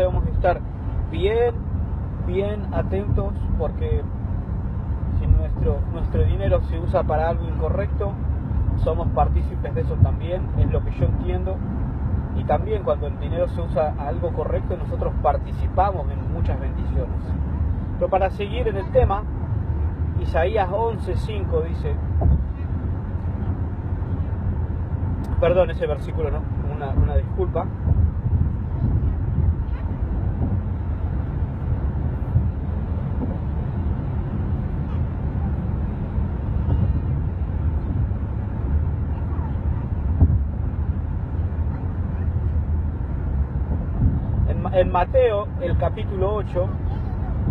debemos estar bien atentos, porque si nuestro dinero se usa para algo incorrecto, somos partícipes de eso también, es lo que yo entiendo. Y también cuando el dinero se usa a algo correcto, nosotros participamos en muchas bendiciones. Pero para seguir en el tema, Isaías 11:5 dice, perdón, ese versículo no, una disculpa. En Mateo, el capítulo 8,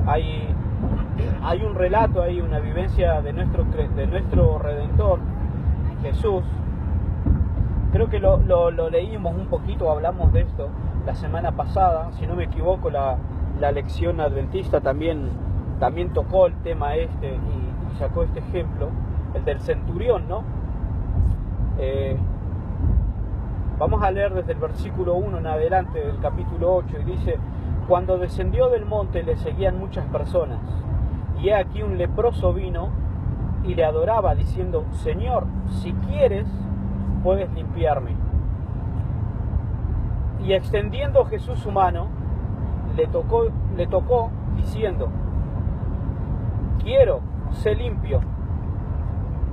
hay un relato, hay una vivencia de nuestro Redentor, Jesús. Creo que lo leímos un poquito, hablamos de esto la semana pasada, si no me equivoco, la lección adventista también tocó el tema este y sacó este ejemplo, el del centurión, ¿no? Vamos a leer desde el versículo 1 en adelante del capítulo 8 y dice: cuando descendió del monte le seguían muchas personas, y he aquí un leproso vino y le adoraba diciendo: Señor, si quieres, puedes limpiarme. Y extendiendo Jesús su mano, le tocó diciendo: quiero, sé limpio.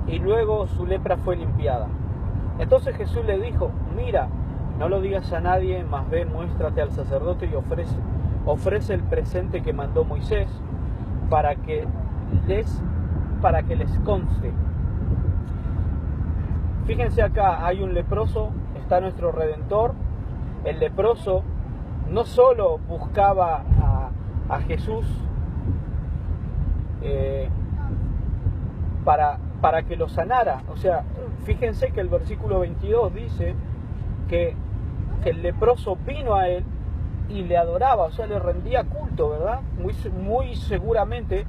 Y luego su lepra fue limpiada. Entonces Jesús le dijo: mira, no lo digas a nadie, mas ve, muéstrate al sacerdote y ofrece el presente que mandó Moisés para que les conste. Fíjense acá, hay un leproso, está nuestro Redentor. El leproso no solo buscaba a Jesús para que lo sanara. O sea, fíjense que el versículo 22 dice que el leproso vino a él y le adoraba, o sea, le rendía culto, ¿verdad? Muy seguramente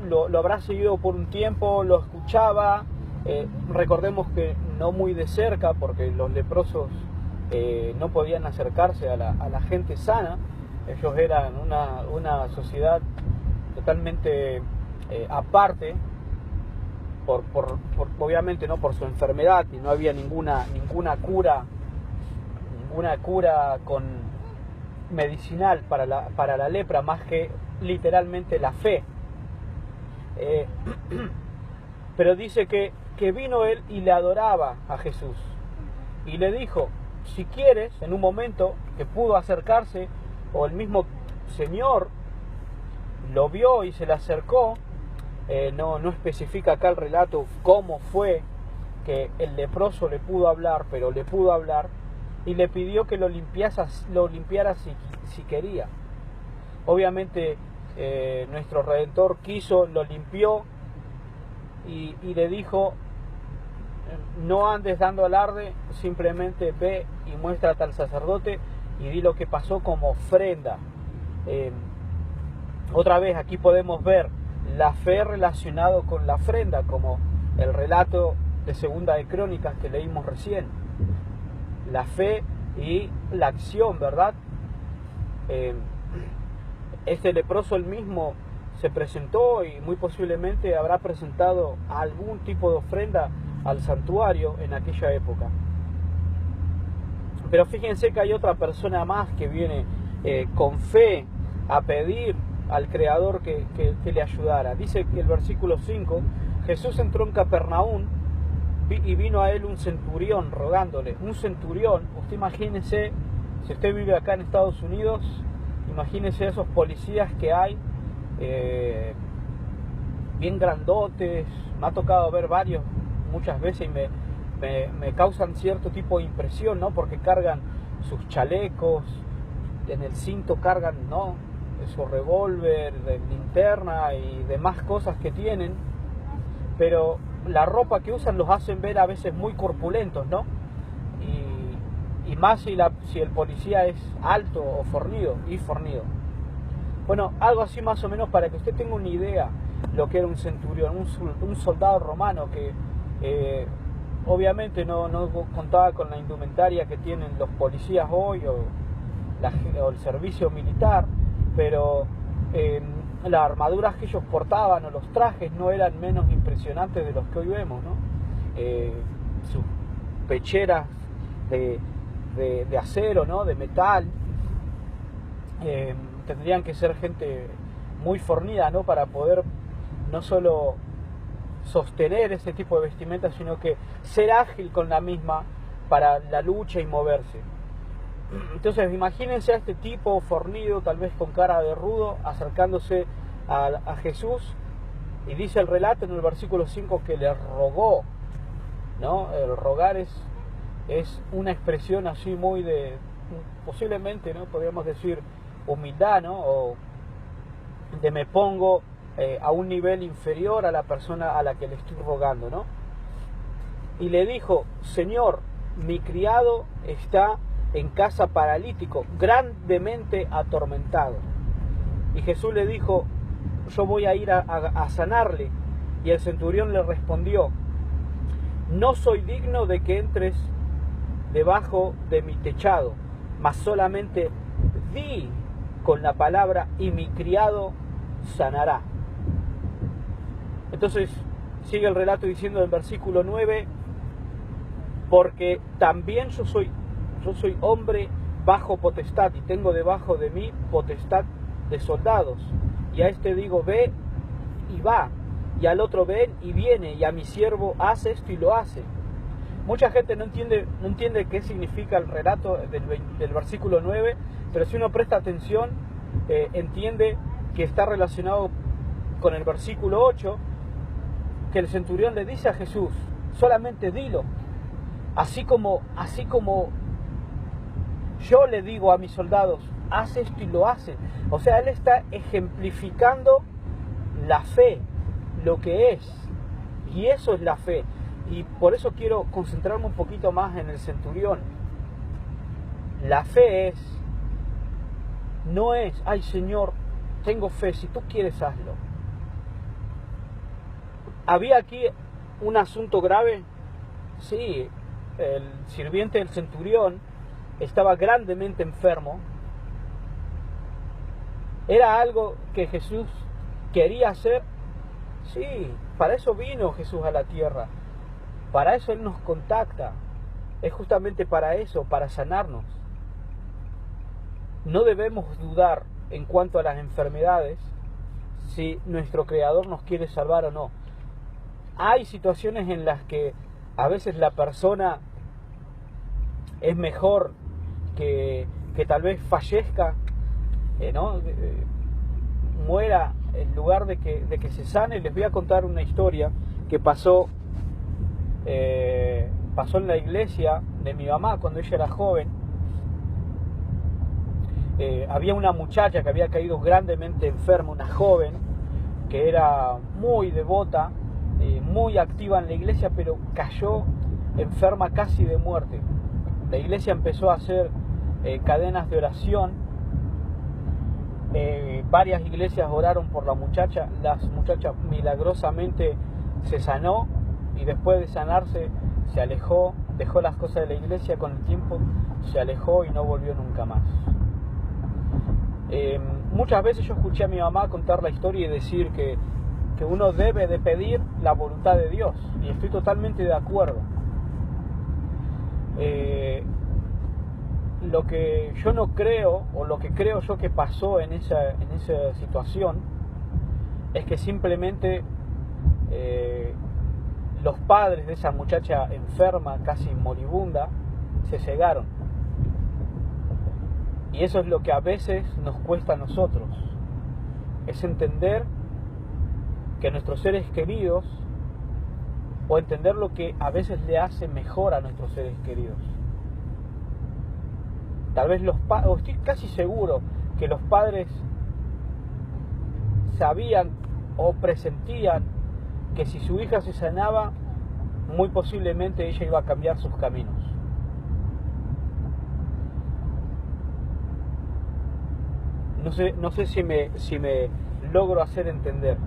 lo habrá seguido por un tiempo, lo escuchaba. Recordemos que no muy de cerca, porque los leprosos no podían acercarse a la gente sana. Ellos eran una sociedad totalmente aparte, obviamente no por su enfermedad, y no había ninguna cura con medicinal para la lepra, más que literalmente la fe. Pero dice que vino él y le adoraba a Jesús, y le dijo: si quieres, en un momento que pudo acercarse, o el mismo Señor lo vio y se le acercó. No especifica acá el relato cómo fue que el leproso le pudo hablar, pero le pudo hablar, y le pidió que lo limpiara si quería. Obviamente nuestro Redentor lo limpió y le dijo: no andes dando alarde, simplemente ve y muéstrate al sacerdote y di lo que pasó como ofrenda. Otra vez aquí podemos ver la fe relacionado con la ofrenda, como el relato de Segunda de Crónicas que leímos recién. La fe y la acción, ¿verdad? Este leproso él mismo se presentó y muy posiblemente habrá presentado algún tipo de ofrenda al santuario en aquella época. Pero fíjense que hay otra persona más que viene con fe a pedir al Creador que le ayudara. Dice que el versículo 5: Jesús entró en Capernaum y vino a él un centurión rogándole. Un centurión, usted imagínese, si usted vive acá en Estados Unidos, imagínese esos policías que hay, bien grandotes. Me ha tocado ver varios muchas veces y me causan cierto tipo de impresión, ¿no? Porque cargan sus chalecos, en el cinto cargan, ¿no?, su revólver, de linterna y demás cosas que tienen, pero la ropa que usan los hacen ver a veces muy corpulentos, ¿no? Y más si el policía es alto o fornido. Bueno, algo así más o menos para que usted tenga una idea lo que era un centurión, un soldado romano que obviamente no contaba con la indumentaria que tienen los policías hoy o el servicio militar, pero las armaduras que ellos portaban o los trajes no eran menos impresionantes de los que hoy vemos, ¿no? Sus pecheras de acero, ¿no? De metal, tendrían que ser gente muy fornida, ¿no? Para poder no solo sostener ese tipo de vestimenta, sino que ser ágil con la misma para la lucha y moverse. Entonces imagínense a este tipo fornido, tal vez con cara de rudo, acercándose a Jesús, y dice el relato en el versículo 5 que le rogó, ¿no? El rogar es una expresión así muy posiblemente, ¿no? Podríamos decir humildad, ¿no? O de me pongo a un nivel inferior a la persona a la que le estoy rogando, ¿no? Y le dijo: Señor, mi criado está en casa paralítico, grandemente atormentado. Y Jesús le dijo: yo voy a ir a sanarle. Y el centurión le respondió: no soy digno de que entres debajo de mi techado, mas solamente di con la palabra y mi criado sanará. Entonces sigue el relato diciendo en el versículo 9: porque también yo soy hombre bajo potestad, y tengo debajo de mí potestad de soldados, y a este digo ve y va, y al otro ven y viene, y a mi siervo hace esto y lo hace. Mucha gente no entiende qué significa el relato del versículo 9, pero si uno presta atención, entiende que está relacionado con el versículo 8, que el centurión le dice a Jesús: solamente dilo, así como yo le digo a mis soldados, haz esto y lo hace. O sea, él está ejemplificando la fe, lo que es, y eso es la fe. Y por eso quiero concentrarme un poquito más en el centurión. La fe no es, ay Señor, tengo fe, si tú quieres hazlo. ¿Había aquí un asunto grave? Sí, el sirviente del centurión estaba grandemente enfermo. ¿Era algo que Jesús quería hacer? Sí, para eso vino Jesús a la tierra. Para eso Él nos contacta. Es justamente para eso, para sanarnos. No debemos dudar en cuanto a las enfermedades, si nuestro Creador nos quiere salvar o no. Hay situaciones en las que a veces la persona es mejor que tal vez fallezca, ¿no? Muera en lugar de que se sane. Les voy a contar una historia que pasó en la iglesia de mi mamá cuando ella era joven. Había una muchacha que había caído grandemente enferma, una joven que era muy devota, muy activa en la iglesia, pero cayó enferma casi de muerte. La iglesia empezó a hacer cadenas de oración. Varias iglesias oraron por la muchacha milagrosamente se sanó, y después de sanarse se alejó, dejó las cosas de la iglesia. Con el tiempo se alejó y no volvió nunca más. Muchas veces yo escuché a mi mamá contar la historia y decir que uno debe de pedir la voluntad de Dios, y estoy totalmente de acuerdo. Lo que yo no creo, o lo que creo yo que pasó en esa situación, es que simplemente los padres de esa muchacha enferma, casi moribunda, se cegaron. Y eso es lo que a veces nos cuesta a nosotros, es entender que nuestros seres queridos, o entender lo que a veces le hace mejor a nuestros seres queridos. Tal vez o estoy casi seguro que los padres sabían o presentían que si su hija se sanaba, muy posiblemente ella iba a cambiar sus caminos. No sé si me logro hacer entender.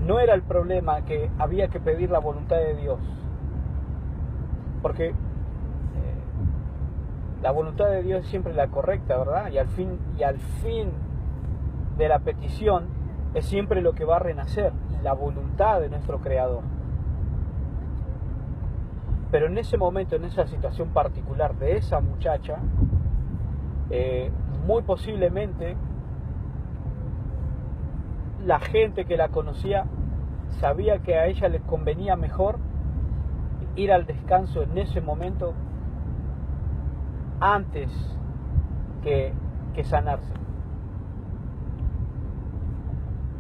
No era el problema que había que pedir la voluntad de Dios, porque La voluntad de Dios es siempre la correcta, ¿verdad? Y al fin de la petición es siempre lo que va a renacer, la voluntad de nuestro Creador. Pero en ese momento, en esa situación particular de esa muchacha, muy posiblemente la gente que la conocía sabía que a ella le convenía mejor ir al descanso en ese momento antes que sanarse.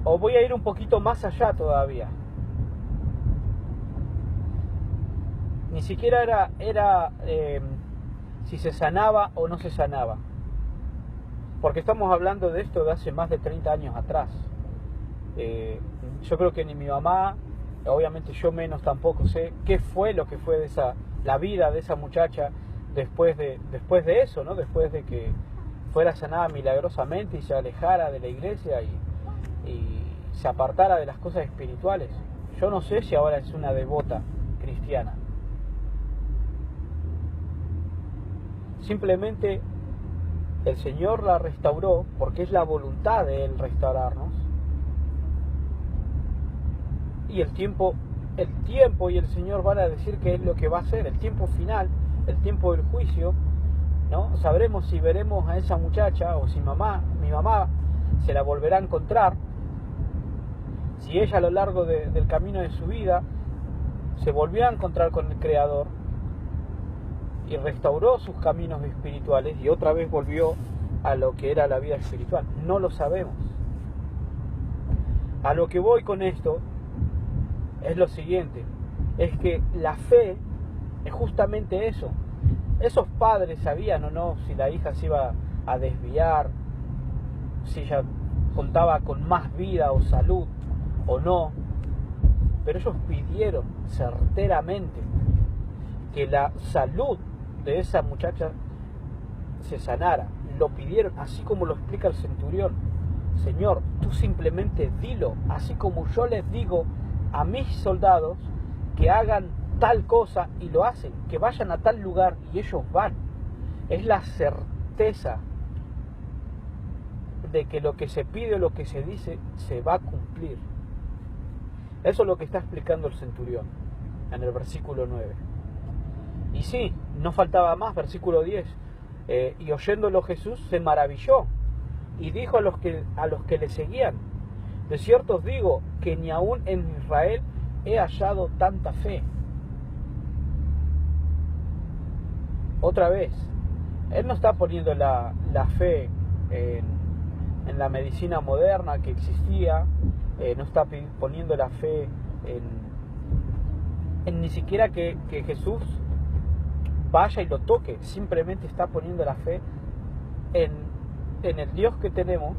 O voy a ir un poquito más allá todavía. Ni siquiera era si se sanaba o no se sanaba. Porque estamos hablando de esto de hace más de 30 años atrás. Yo creo que ni mi mamá, obviamente yo menos tampoco sé qué fue lo que fue la vida de esa muchacha después de eso, ¿no? Después de que fuera sanada milagrosamente y se alejara de la iglesia y se apartara de las cosas espirituales. Yo no sé si ahora es una devota cristiana. Simplemente el Señor la restauró porque es la voluntad de Él restaurarnos. Y el tiempo y el Señor van a decir qué es lo que va a hacer. El tiempo final, el tiempo del juicio, ¿no? Sabremos si veremos a esa muchacha o si mi mamá se la volverá a encontrar. Si ella a lo largo del camino de su vida se volvió a encontrar con el Creador y restauró sus caminos espirituales y otra vez volvió a lo que era la vida espiritual. No lo sabemos. A lo que voy con esto es lo siguiente, es que la fe es justamente eso. Esos padres sabían o no si la hija se iba a desviar, si ella contaba con más vida o salud o no, pero ellos pidieron certeramente que la salud de esa muchacha se sanara. Lo pidieron, así como lo explica el centurión. Señor, tú simplemente dilo, así como yo les digo a mis soldados que hagan tal cosa y lo hacen, que vayan a tal lugar y ellos van. Es la certeza de que lo que se pide o lo que se dice se va a cumplir. Eso es lo que está explicando el centurión en el versículo 9. Y sí, no faltaba más, versículo 10. Y oyéndolo Jesús se maravilló y dijo a los que le seguían: de cierto os digo que ni aún en Israel he hallado tanta fe. Otra vez, él no está poniendo la fe en la medicina moderna que existía, no está poniendo la fe en ni siquiera que Jesús vaya y lo toque. Simplemente está poniendo la fe en el Dios que tenemos,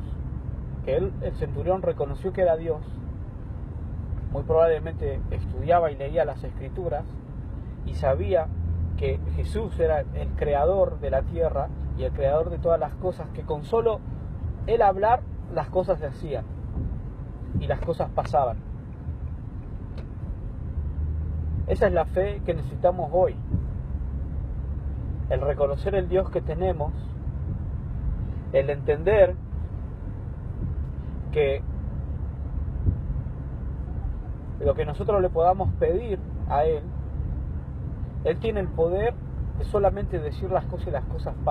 que el centurión reconoció que era Dios. Muy probablemente estudiaba y leía las Escrituras y sabía que Jesús era el creador de la tierra y el creador de todas las cosas, que con solo él hablar las cosas se hacían y las cosas pasaban. Esa es la fe que necesitamos hoy. El reconocer el Dios que tenemos, el entender que lo que nosotros le podamos pedir a Él tiene el poder de solamente decir las cosas y las cosas pasan.